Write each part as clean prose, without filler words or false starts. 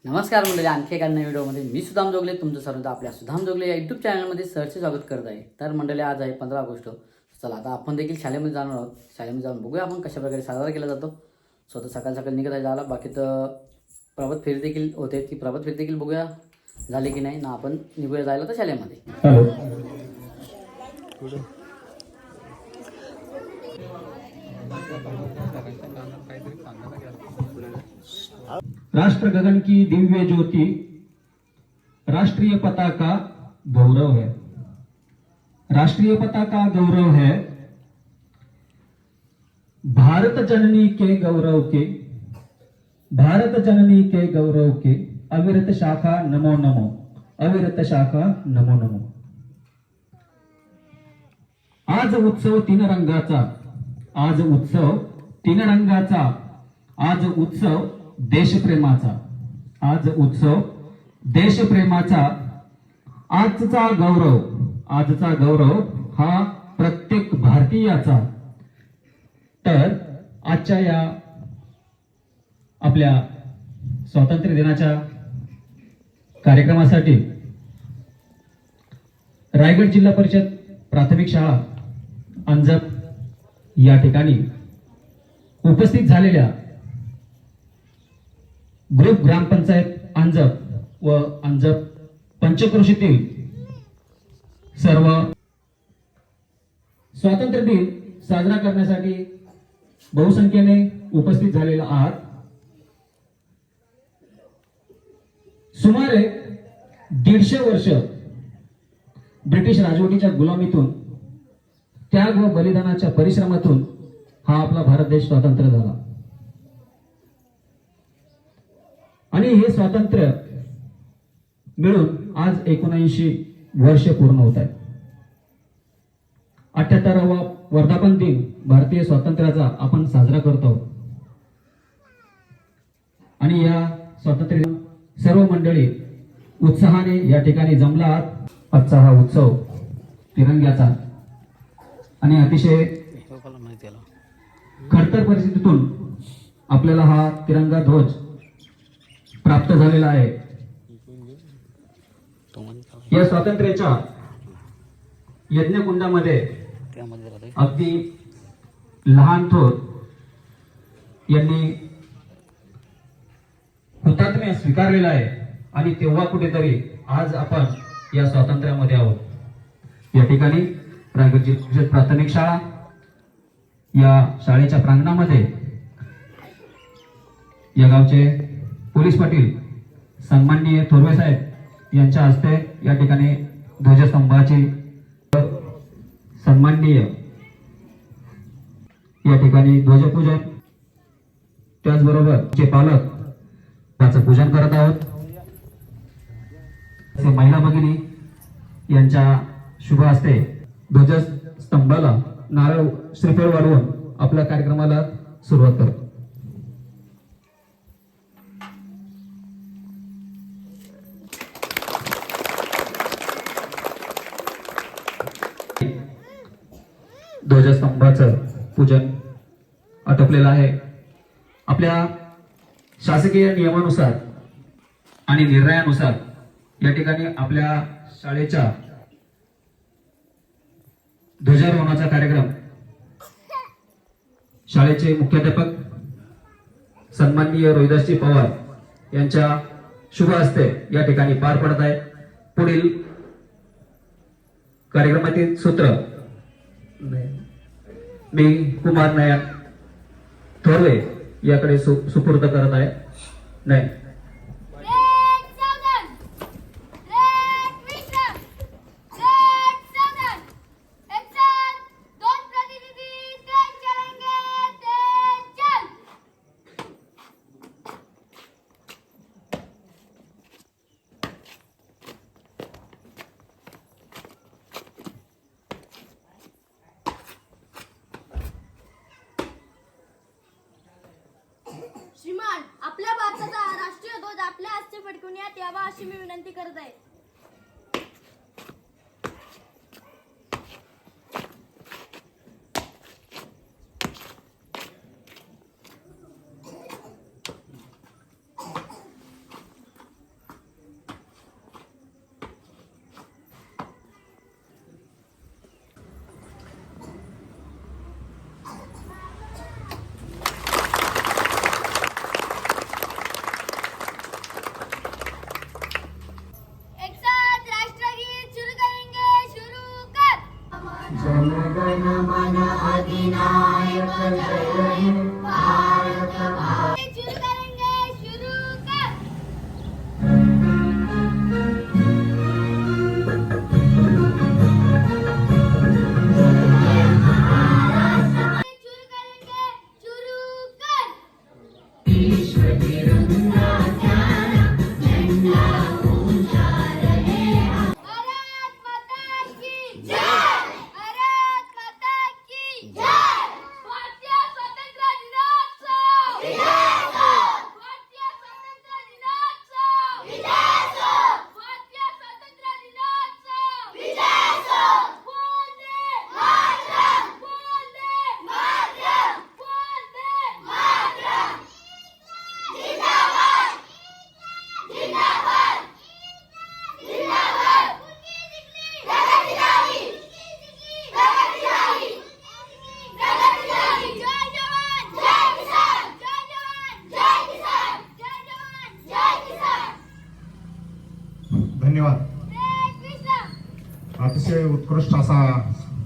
नमस्कार मंडळी, आणखी एका नवीन व्हिडिओमध्ये मी सुदाम जोगले तुमचं सर्वांचं आपल्या सुदाम जोगले या यूट्यूब चॅनलमध्ये सहर्ष स्वागत करत आहे. तर मंडळी, आज आहे 15 ऑगस्ट. चला आता आपण देखील शाळेमध्ये जाणार आहोत. शाळेमध्ये जाऊन बघूया आपण कशा प्रकारे साजरा केला जातो. स्वतः सकाळ सकाळी निघत आहे जायला. बाकी तर प्रभात फेरी देखील होते, ती प्रभात फेरी देखील बघूया झाले की नाही ना. आपण निघूया जायला तर शाळेमध्ये. राष्ट्र गगन की दिव्य ज्योति, राष्ट्रीय पताका गौरव है। राष्ट्रीय पताका गौरव है, भारत जननी के गौरव के, भारत जननी के गौरव के, अविरत शाखा नमो नमो, अविरत शाखा नमो नमो। आज उत्सव तीन रंगाचा, आज उत्सव तीन रंगाचा, आज उत्सव देशप्रेमाचा, आज उत्सव देशप्रेमाचा। आजचा गौरव, आजचा गौरव हा प्रत्येक भारतीयाचा। तर आजच्या या आपल्या स्वातंत्र्य दिनाच्या कार्यक्रमासाठी रायगड जिल्हा परिषद प्राथमिक शाळा अंजप या ठिकाणी उपस्थित झालेल्या ग्रुप ग्रामपंचायत अंजप व अंजप पंचक्रोशीतील सर्व स्वातंत्र्य दिन साजरा करण्यासाठी बहुसंख्येने उपस्थित झालेला आहात। सुमारे 150 वर्ष ब्रिटिश राजवटीच्या गुलामीतून, त्याग व बलिदानाच्या परिश्रमातून हा आपला भारत देश स्वतंत्र झाला आणि हे स्वातंत्र्य मिळून आज 79 वर्ष पूर्ण होत आहे। 78वा वर्धापन दिन भारतीय स्वातंत्र्याचा आपण साजरा करतो आणि या स्वातंत्र्य सर्व मंडळी उत्साहाने या ठिकाणी जमला आहात। आजचा हा उत्सव तिरंग्याचा आणि अतिशय खडतर परिस्थितीतून आपल्याला हा तिरंगा ध्वज प्राप्त झालेला आहे। या स्वातंत्र्याच्या यज्ञकुंडामध्ये अगदी लहान थोर यांनी हुतात्म्य स्वीकारलेला आहे आणि तेव्हा कुठेतरी आज आपण या स्वातंत्र्यामध्ये आहोत। या ठिकाणी रायगड जिल्हा प्राथमिक शाळा या शाळेच्या प्रांगणामध्ये या गावचे पोलीस पाटील सन्माननीय थोरवे साहेब यांच्या हस्ते या ठिकाणी ध्वजस्तंभाची सन्माननीय या ठिकाणी ध्वजपूजन, त्याचबरोबर जे पालक त्याचं पूजन करत आहोत। महिला भगिनी यांच्या शुभ हस्ते ध्वजस्तंभाला नारळ श्रीफळ वाढवून आपल्या कार्यक्रमाला सुरुवात करतो। ध्वजस्तंभाचं पूजन आटोपलेलं आहे। आपल्या शासकीय नियमानुसार आणि निर्णयानुसार या ठिकाणी आपल्या शाळेच्या ध्वजारोहणाचा कार्यक्रम शाळेचे मुख्याध्यापक सन्माननीय रोहिदासजी पवार यांच्या शुभ हस्ते या ठिकाणी पार पडत आहे। पुढील कार्यक्रमातील सूत्र मी कुमार नयन थोरवे याकडे सुपूर्द करत आहे। नाही श्रीमान, आपल्या भारताचा राष्ट्रीय ध्वज आपल्या हस्ते फडकवण्यात यावा अशी मी विनंती करत आहे। धन्यवाद. अतिशय उत्कृष्ट असा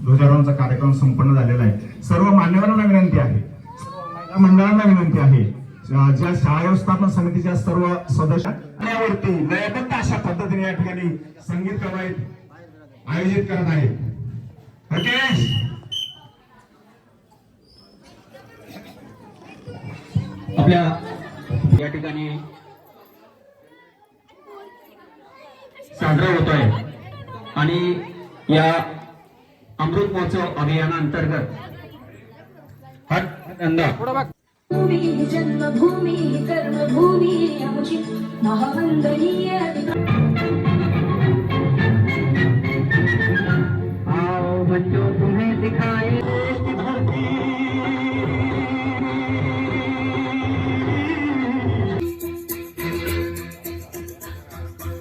ध्वजारोहणचा कार्यक्रम संपन्न झालेला आहे. सर्व मान्यवरांना विनंती आहे, सर्व महिला मंडळांना विनंती आहे, ज्या शाळा व्यवस्थापन समितीच्या सर्व सदस्यांवरती लयबद्ध अशा पद्धतीने या ठिकाणी संगीत कवायत आयोजित करत आहेत. राकेश आपल्या या ठिकाणी साजरा होतोय आणि या अमृत महोत्सव अभियानांतर्गत हा धंदा भूमी जन्मभूमी कर्मभूमी आमची महावंदनीय आओ बच्चों तुम्हें दिखाए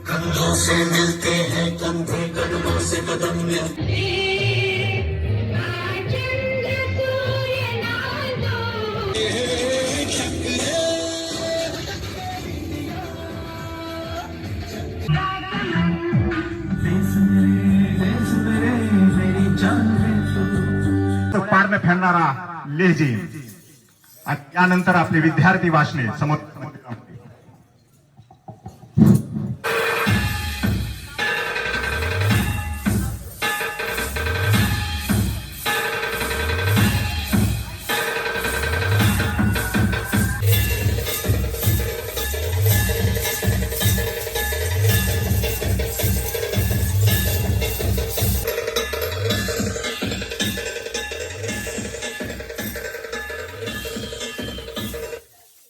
कंधों से मिलते हैं कंधे कदमों से कदम मिलते पार न फेडणारा लेझी आणि त्यानंतर आपले विद्यार्थी भाषणे समोर.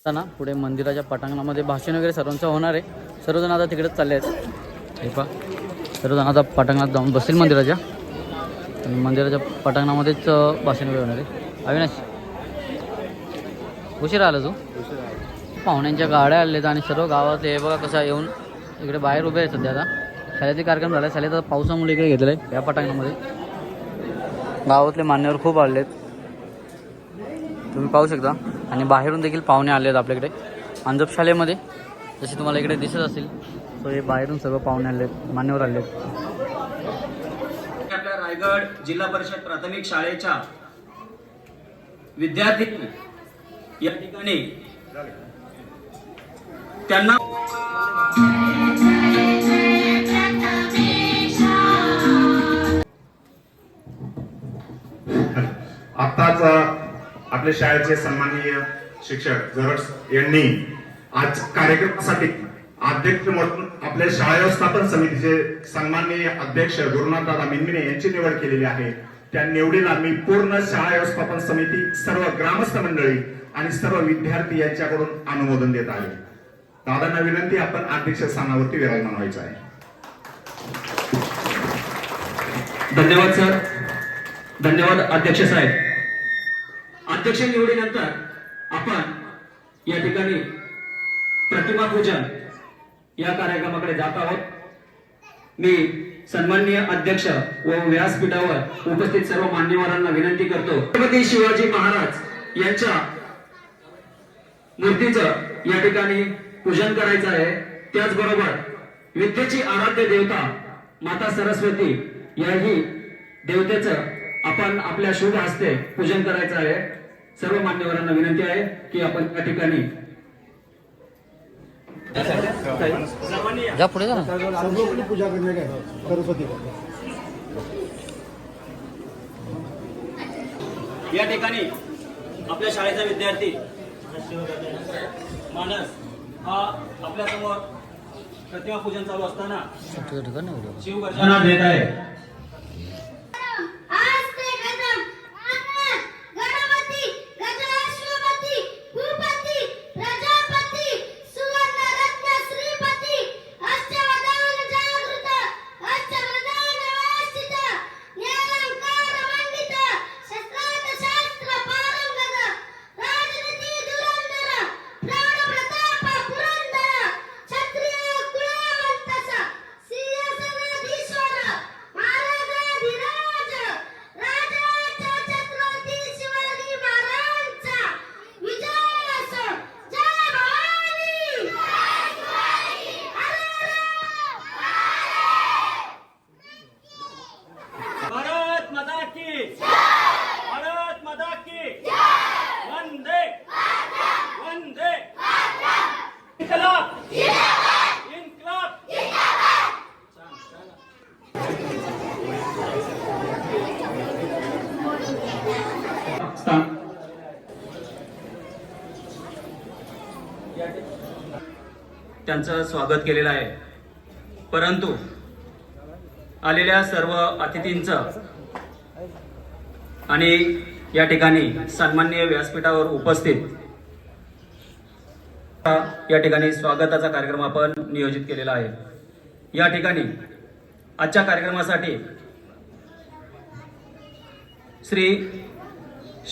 ना पुढे मंदिराच्या पटांगणामध्ये भाषण वगैरे सर्वांचं होणार आहे. सर्वजण आता तिकडेच चालले आहेत. हे पहा सर्वजण आता पटांगणात जाऊन बसतील मंदिराच्या, आणि मंदिराच्या पटांगणामध्येच भाषण वगैरे होणार आहे. अविनाश उशीर आला तू? पाहुण्यांच्या गाड्या आलेत आणि सर्व गावातले हे बघा कसं येऊन इकडे बाहेर उभे आहेत. सध्या आता शाळेचे कार्यक्रम झाला, शाळेत आता पावसामुळे इकडे घेतलेलं आहे. या पटांगणामध्ये गावातले मान्यवर खूप आले आहेत, तुम्ही पाहू शकता. आणि बाहेरून देखील पाहुणे आले आहेत आपल्याकडे अंजप शाळेमध्ये, जसे तुम्हाला इकडे दिसत असेल. सो हे बाहेरून सर्व पाहुणे आले आहेत, मान्यवर आले आहेत. आपल्या रायगड जिल्हा परिषद प्राथमिक शाळेच्या विद्यार्थी या ठिकाणी त्यांना आताच आपल्या शाळेचे सन्माननीय शिक्षक जरस यांनी आज कार्यक्रमासाठी अध्यक्ष म्हणून आपल्या शाळा व्यवस्थापन समितीचे सन्माननीय अध्यक्ष गुरुनाथ दादा मिनमिने यांची निवड केलेली आहे. त्या निवडीला मी पूर्ण शाळा व्यवस्थापन समिती, सर्व ग्रामस्थ मंडळी आणि सर्व विद्यार्थी यांच्याकडून अनुमोदन देत आहे. दादांना विनंती, आपण अध्यक्ष स्थानावरती विराजमान व्हायचं आहे. धन्यवाद सर, धन्यवाद अध्यक्ष साहेब. अध्यक्ष निवडीनंतर आपण या ठिकाणी प्रतिमा पूजन या कार्यक्रमाकडे जात आहोत. मी सन्माननीय अध्यक्ष व व्यासपीठावर उपस्थित सर्व मान्यवरांना विनंती करतो, छत्रपती शिवाजी महाराज यांच्या मूर्तीचं या ठिकाणी पूजन करायचं आहे. त्याचबरोबर विद्येची आराध्य देवता माता सरस्वती याही देवतेचं आपण आपल्या शुभ हस्ते पूजन करायचं आहे. सर्व मान्यवरांना विनंती आहे की आपण त्या ठिकाणी जा पुढे जा ना. पूजा करने का सरस्वती या ठिकाणी आपल्या शाळेचा विद्यार्थी मानस हा आपल्या समोर प्रतिमा पूजन चालू असताना शिवगर्जना देत आहे. त्यांचं स्वागत केलेलं आहे. परंतु आलेल्या सर्व अतिथींचं आणि या ठिकाणी सन्माननीय व्यासपीठावर उपस्थित या ठिकाणी स्वागताचा कार्यक्रम आपण नियोजित केलेला आहे. या ठिकाणी आजच्या कार्यक्रमासाठी श्री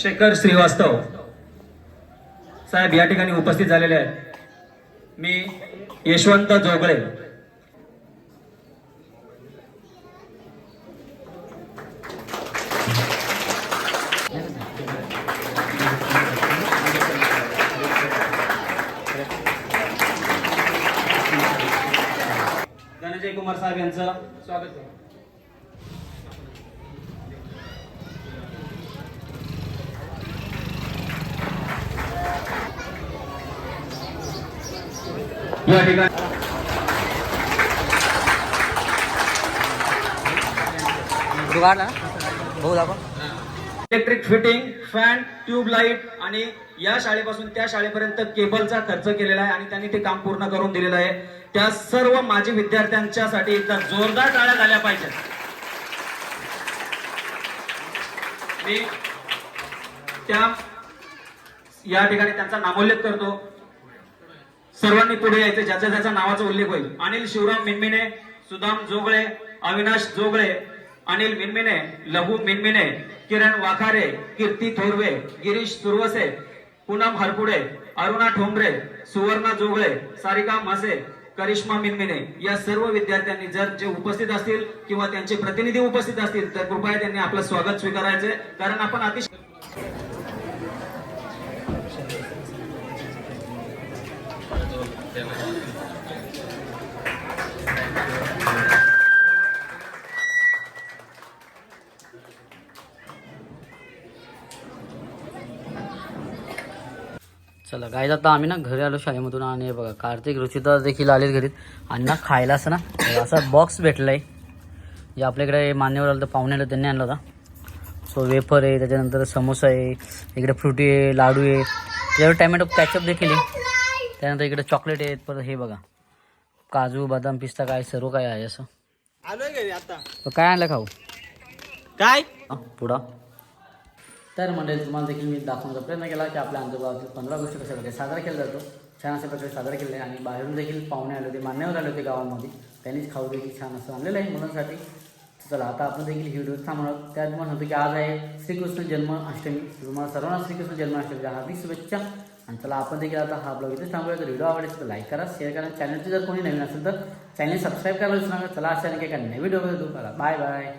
शेखर श्रीवास्तव साहेब या ठिकाणी उपस्थित झालेले आहेत. मी यशवंत जोगळे धनंजय कुमार साहेब यांचं स्वागत करतो. या ठिकाणी electric fitting, fan, tube light आणि या शाळेपासून त्या शाळेपर्यंत केबलचा खर्च केलेला आहे आणि त्यांनी ते काम पूर्ण करून दिलेलं आहे. त्या सर्व माजी विद्यार्थ्यांच्यासाठी एकदा जोरदार टाळ्या झाल्या पाहिजेत. मी या ठिकाणी त्यांचा नामोल्लेख करतो. सर्वांनी पुढे यायचे ज्याच्या ज्याच्या नावाचा उल्लेख होईल. अनिल शिवराम मिनमिने, सुदाम जोगळे, अविनाश जोगळे, अनिल मिनमिने, लघु मिनमिने, किरण वाखारे, कीर्ती थोरवे, गिरीश सुरवसे, पूनम हरपुडे, अरुणा ठोंबरे, सुवर्णा जोगळे, सारिका मासे, करिश्मा मिनमिने या सर्व विद्यार्थ्यांनी जर जे उपस्थित असतील किंवा त्यांचे प्रतिनिधी उपस्थित असतील तर कृपया त्यांनी आपलं स्वागत स्वीकारायचे. कारण आपण अतिशय चला गाईज आता आम्ही ना घरी आलो शाळेमधून आणि बघा कार्तिक ऋषिता देखील आलेत घरी आणि ना खायला असं ना असा बॉक्स भेटला आहे जे आपल्याकडे मान्यवर आलं तर पाहुणे आलं त्यांनी आणला होता. सो वेफर आहे, त्याच्यानंतर समोसा आहे, इकडे फ्रुटी आहे, लाडू आहे, त्याच्यावर टॅमॅटो कॅचअप देखील आहे, त्यानंतर इकडे चॉकलेट आहेत, परत हे बघा काजू बदाम पिस्ता काय सर्व काय आहे असं. आलोय घरी आता. काय आणलं खाऊ काय पुढा. तर मंडळी तुम्हाला देखील मी दाखवण्याचा प्रयत्न केला की आपल्या आंतरगावातील 15 ऑगस्ट कशा प्रकारे साजरा केला जातो. छान अशा प्रकारे साजरा केला आहे आणि बाहेरून देखील पाहुणे आले होते, मान्यवर आले होते गावामध्ये, त्यांनीच खाऊ देखील छान असं आणलेलं आहे मुलांसाठी. चला आता आपण देखील ही व्हिडिओ थांबणार. त्यात तुम्हाला सांगतो की आज आहे श्रीकृष्ण जन्माष्टमी. तुम्हाला सर्वांना श्रीकृष्ण जन्माष्टमीच्या हार्दिक शुभेच्छा. आणि चला आपण देखील आता हा ब्लॉग इथेच थांबूया. तर व्हिडिओ आवडेल तर लाईक करा, शेअर करा. चॅनलची जर कोणी नवीन असेल तर चॅनल सबस्क्राईब करायला विसरू नका. चला अशा काही नवीन व्हिडिओ बघा. Bye bye.